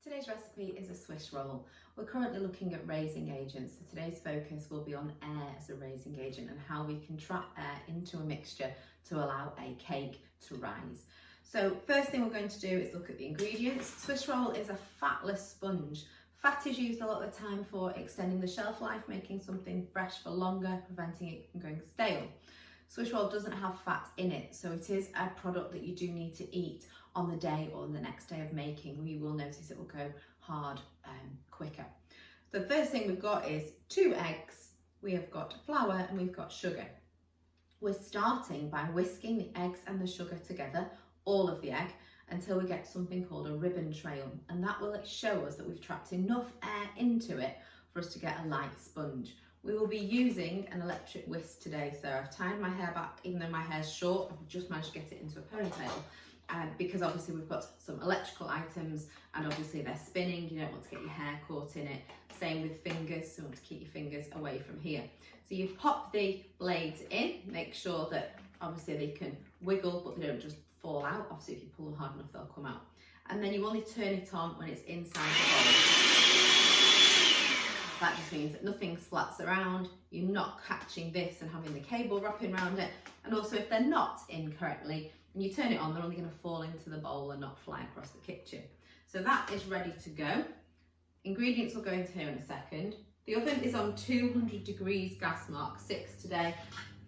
Today's recipe is a Swiss roll. We're currently looking at raising agents, so today's focus will be on air as a raising agent and how we can trap air into a mixture to allow a cake to rise. So first thing we're going to do is look at the ingredients. Swiss roll is a fatless sponge. Fat is used a lot of the time for extending the shelf life, making something fresh for longer, preventing it from going stale. Swiss roll doesn't have fat in it, so it is a product that you do need to eat on the day or the next day of making. You will notice it will go hard quicker. The first thing we've got is 2 eggs, we have got flour and we've got sugar. We're starting by whisking the eggs and the sugar together, all of the egg, until we get something called a ribbon trail, and that will show us that we've trapped enough air into it for us to get a light sponge. We will be using an electric whisk today, so I've tied my hair back, even though my hair's short, I've just managed to get it into a ponytail. Because obviously we've got some electrical items and obviously they're spinning, you don't want to get your hair caught in it. Same with fingers, so you want to keep your fingers away from here. So you pop the blades in, make sure that obviously they can wiggle but they don't just fall out. Obviously if you pull them hard enough they'll come out. And then you only turn it on when it's inside the bowl. That just means that nothing splats around, you're not catching this and having the cable wrapping around it. And also if they're not in correctly, when you turn it on, they're only going to fall into the bowl and not fly across the kitchen. So that is ready to go. Ingredients will go into here in a second. The oven is on 200 degrees gas mark, 6 today.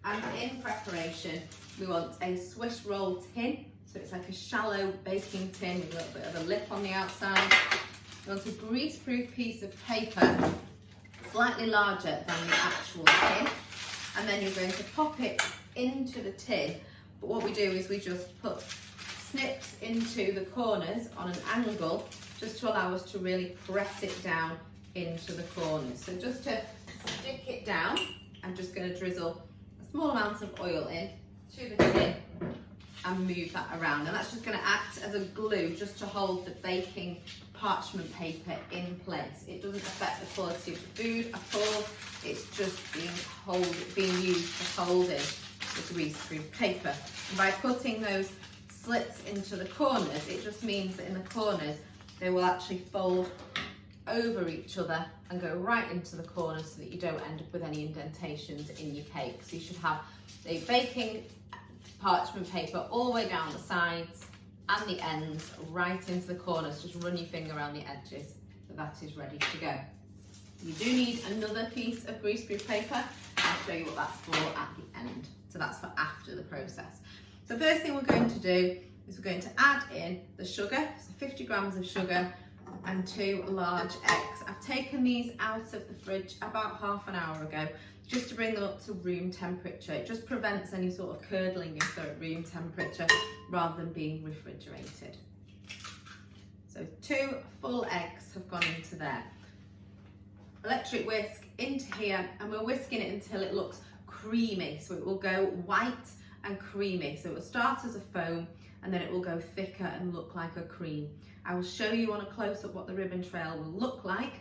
And in preparation, we want a Swiss roll tin. So it's like a shallow baking tin with a little bit of a lip on the outside. We want a grease-proof piece of paper, slightly larger than the actual tin. And then you're going to pop it into the tin. But what we do is we just put snips into the corners on an angle just to allow us to really press it down into the corners. So just to stick it down, I'm just going to drizzle a small amount of oil in to the tin and move that around. And that's just going to act as a glue just to hold the baking parchment paper in place. It doesn't affect the quality of the food at all. It's just being used for holding the grease-proof paper. And by putting those slits into the corners, it just means that in the corners they will actually fold over each other and go right into the corners so that you don't end up with any indentations in your cake. So you should have the baking parchment paper all the way down the sides and the ends, right into the corners. Just run your finger around the edges. So that is ready to go. You do need another piece of greaseproof paper. I'll show you what that's for at the end. So that's for after the process. So first thing we're going to do is we're going to add in the sugar, so 50 grams of sugar and 2 large eggs. I've taken these out of the fridge about half an hour ago just to bring them up to room temperature. It just prevents any sort of curdling if they're at room temperature rather than being refrigerated. So 2 full eggs have gone into there. Electric whisk into here, and we're whisking it until it looks creamy, so it will go white and creamy. So it will start as a foam and then it will go thicker and look like a cream. I will show you on a close-up what the ribbon trail will look like.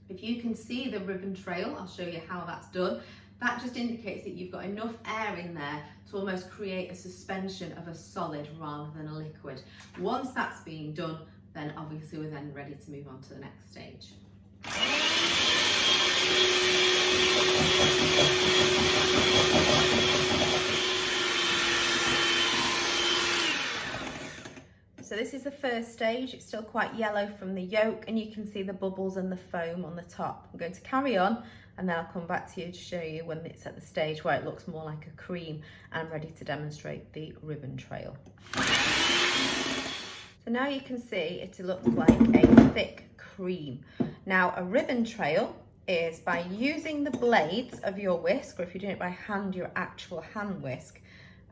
If you can see the ribbon trail, I'll show you how that's done. That just indicates that you've got enough air in there to almost create a suspension of a solid rather than a liquid. Once that's been done, then obviously we're then ready to move on to the next stage. So this is the first stage. It's still quite yellow from the yolk and you can see the bubbles and the foam on the top. I'm going to carry on and then I'll come back to you to show you when it's at the stage where it looks more like a cream and I'm ready to demonstrate the ribbon trail. So now you can see it looks like a thick cream. Now a ribbon trail is by using the blades of your whisk, or if you're doing it by hand, your actual hand whisk,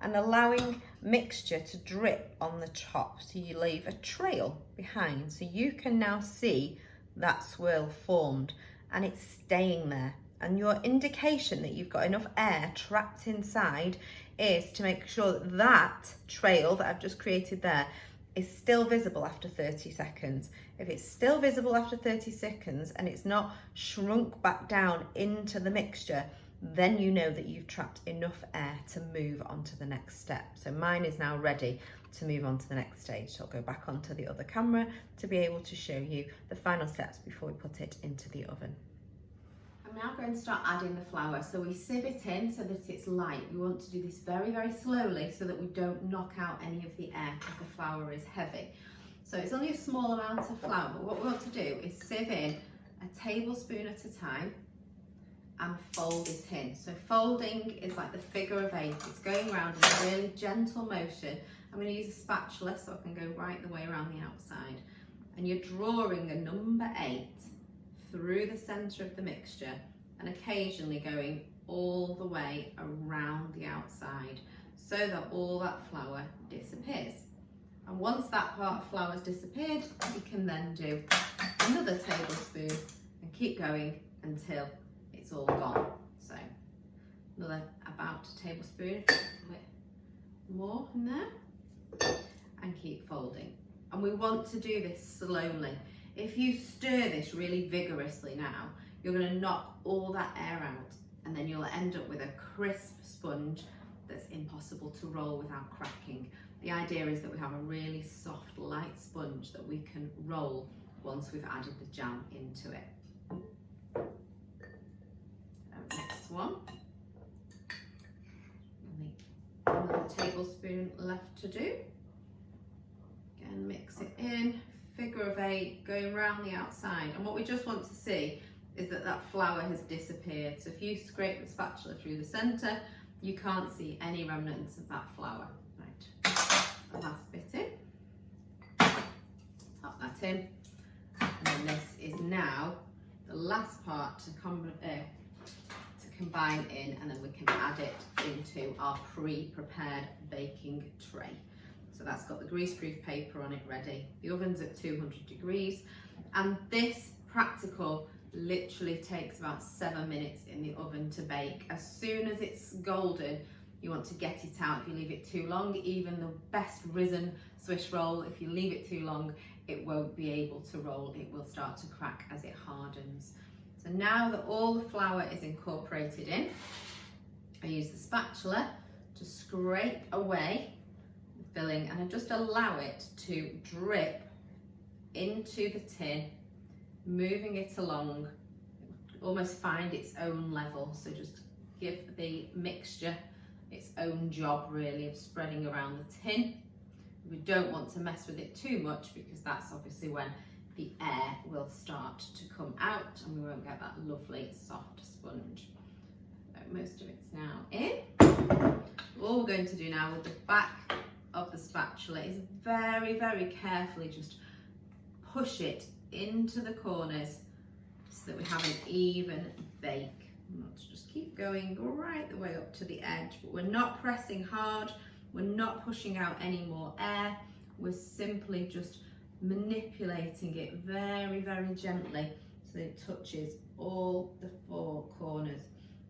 and allowing mixture to drip on the top. So you leave a trail behind. So you can now see that swirl formed and it's staying there. And your indication that you've got enough air trapped inside is to make sure that that trail that I've just created there is still visible after 30 seconds. If it's still visible after 30 seconds and it's not shrunk back down into the mixture, then you know that you've trapped enough air to move on to the next step. So mine is now ready to move on to the next stage. So I'll go back onto the other camera to be able to show you the final steps before we put it into the oven. I'm now going to start adding the flour. So we sieve it in so that it's light. We want to do this very, very slowly so that we don't knock out any of the air because the flour is heavy. So it's only a small amount of flour, but what we want to do is sieve in a tablespoon at a time and fold it in. So folding is like the figure of 8. It's going around in a really gentle motion. I'm going to use a spatula so I can go right the way around the outside. And you're drawing a number 8 through the centre of the mixture and occasionally going all the way around the outside so that all that flour disappears. And once that part of flour has disappeared, you can then do another tablespoon and keep going until it's all gone. So another about a tablespoon, a bit more in there, and keep folding. And we want to do this slowly. If you stir this really vigorously now, you're going to knock all that air out and then you'll end up with a crisp sponge that's impossible to roll without cracking. The idea is that we have a really soft, light sponge that we can roll once we've added the jam into it. Next one. Another tablespoon left to do. Again, mix it in. Figure of 8 going around the outside, and what we just want to see is that that flour has disappeared. So if you scrape the spatula through the centre, you can't see any remnants of that flour. Right, the last bit in, pop that in, and then this is now the last part to combine in, and then we can add it into our pre-prepared baking tray. So that's got the greaseproof paper on it ready. The oven's at 200 degrees, and this practical literally takes about 7 minutes in the oven to bake. As soon as it's golden, you want to get it out. If you leave it too long, even the best risen Swiss roll, if you leave it too long, it won't be able to roll. It will start to crack as it hardens. So now that all the flour is incorporated in, I use the spatula to scrape away the filling, and I just allow it to drip into the tin, moving it along, almost find its own level. So just give the mixture its own job really of spreading around the tin. We don't want to mess with it too much because that's obviously when the air will start to come out and we won't get that lovely soft sponge. So most of it's now in. All we're going to do now with the back of the spatula is very, very carefully just push it into the corners so that we have an even bake. And let's just keep going right the way up to the edge, but we're not pressing hard, we're not pushing out any more air, we're simply just manipulating it very, very gently so that it touches all the 4 corners.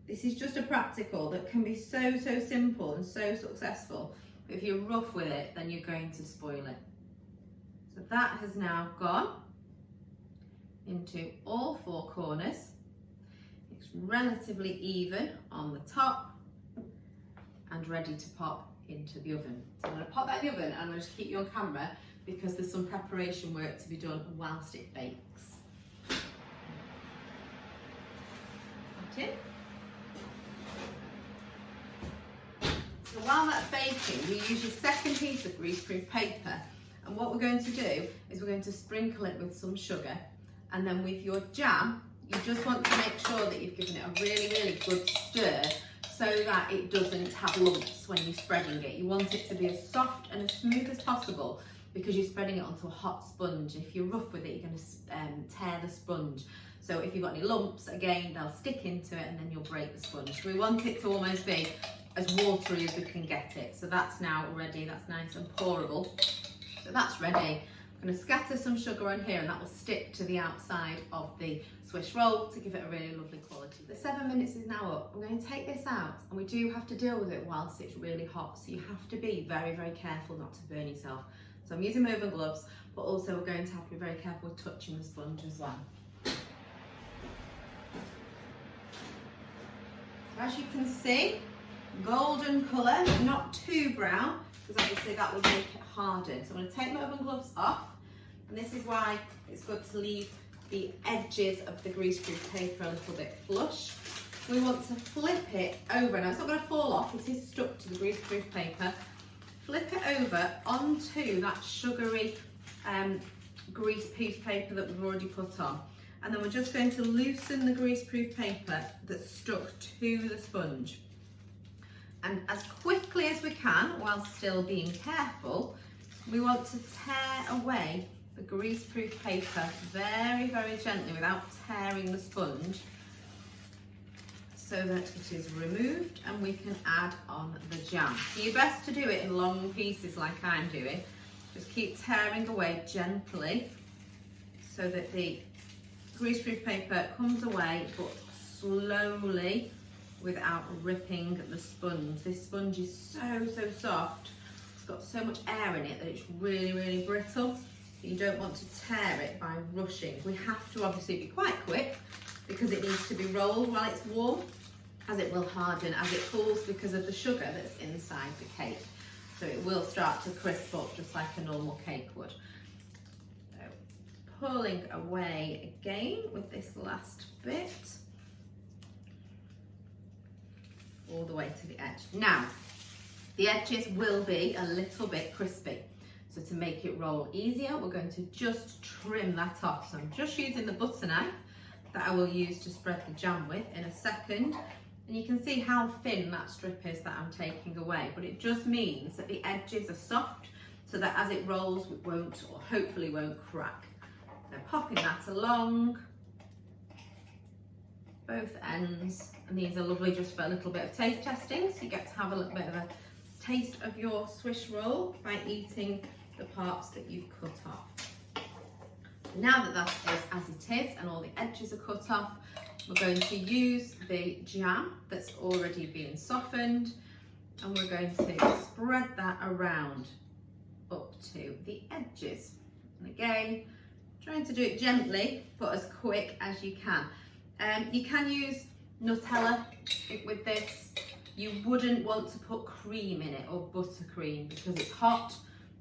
This is just a practical that can be so simple and so successful, but if you're rough with it, then you're going to spoil it. So that has now gone into all 4 corners. It's relatively even on the top and ready to pop into the oven. So I'm going to pop that in the oven and I'm going to keep you on camera because there's some preparation work to be done whilst it bakes. Put in. So while that's baking, we use your second piece of greaseproof paper, and what we're going to do is we're going to sprinkle it with some sugar, and then with your jam, you just want to make sure that you've given it a really, really good stir so that it doesn't have lumps when you're spreading it. You want it to be as soft and as smooth as possible because you're spreading it onto a hot sponge. If you're rough with it, you're going to tear the sponge. So if you've got any lumps, again, they'll stick into it and then you'll break the sponge. We want it to almost be as watery as we can get it. So that's now ready, that's nice and pourable. So that's ready. I'm going to scatter some sugar on here and that will stick to the outside of the Swiss roll to give it a really lovely quality. The 7 minutes is now up. I'm going to take this out, and we do have to deal with it whilst it's really hot, so you have to be very, very careful not to burn yourself. So I'm using my oven gloves, but also we're going to have to be very careful with touching the sponge as well. As you can see, golden colour, not too brown, because obviously that will make it harden. So I'm going to take my oven gloves off, and this is why it's good to leave the edges of the greaseproof paper a little bit flush. We want to flip it over. Now it's not going to fall off, it is stuck to the greaseproof paper. Flip it over onto that sugary greaseproof paper that we've already put on. And then we're just going to loosen the greaseproof paper that's stuck to the sponge. And as quickly as we can, while still being careful, we want to tear away the greaseproof paper very, very gently without tearing the sponge, so that it is removed and we can add on the jam. So you're best to do it in long pieces like I'm doing. Just keep tearing away gently so that the greaseproof paper comes away, but slowly without ripping the sponge. This sponge is so soft. It's got so much air in it that it's really, really brittle. You don't want to tear it by rushing. We have to obviously be quite quick because it needs to be rolled while it's warm, as it will harden as it cools because of the sugar that's inside the cake. So it will start to crisp up just like a normal cake would. So pulling away again with this last bit, all the way to the edge. Now, the edges will be a little bit crispy. So to make it roll easier, we're going to just trim that off. So I'm just using the butter knife that I will use to spread the jam with in a second. And you can see how thin that strip is that I'm taking away, but it just means that the edges are soft so that as it rolls, it won't, or hopefully won't, crack. So popping that along, both ends, and these are lovely just for a little bit of taste testing, so you get to have a little bit of a taste of your Swiss roll by eating the parts that you've cut off. Now that that is as it is and all the edges are cut off, we're going to use the jam that's already been softened, and we're going to spread that around up to the edges. And again, trying to do it gently, but as quick as you can. You can use Nutella with this. You wouldn't want to put cream in it or buttercream because it's hot,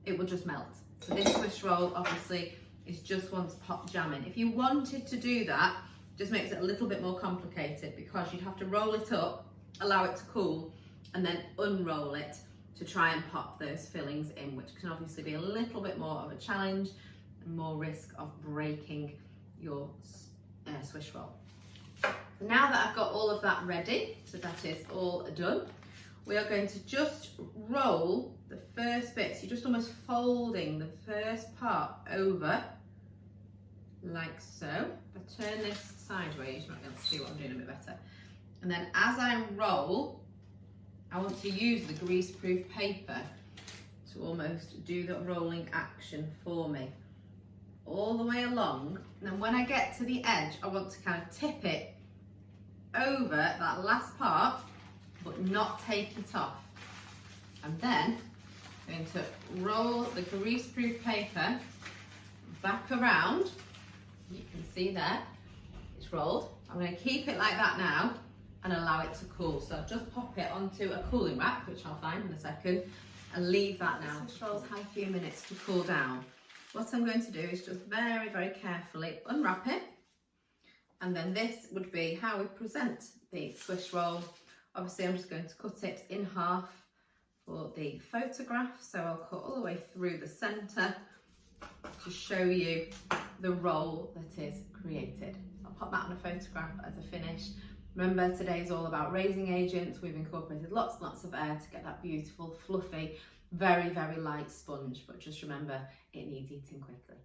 it will just melt. So this Swiss roll obviously is just one to pop jam in. If you wanted to do that, just makes it a little bit more complicated because you'd have to roll it up, allow it to cool, and then unroll it to try and pop those fillings in, which can obviously be a little bit more of a challenge and more risk of breaking your Swiss roll. Now that I've got all of that ready, so that is all done, we are going to just roll the first bit. So you're just almost folding the first part over, like so. If I turn this sideways, you might be able to see what I'm doing a bit better. And then as I roll, I want to use the greaseproof paper to almost do the rolling action for me. All the way along, and then when I get to the edge, I want to kind of tip it over that last part, but not take it off. And then I'm going to roll the greaseproof paper back around. You can see there, it's rolled. I'm going to keep it like that now and allow it to cool. So I'll just pop it onto a cooling rack, which I'll find in a second, and leave that now. The Swiss rolls have a few minutes to cool down. What I'm going to do is just very, very carefully unwrap it. And then this would be how we present the Swiss roll. Obviously, I'm just going to cut it in half for the photograph. So I'll cut all the way through the centre to show you the roll that is created. I'll pop that on a photograph as a finish. Remember, today is all about raising agents. We've incorporated lots and lots of air to get that beautiful, fluffy, very, very light sponge. But just remember, it needs eating quickly.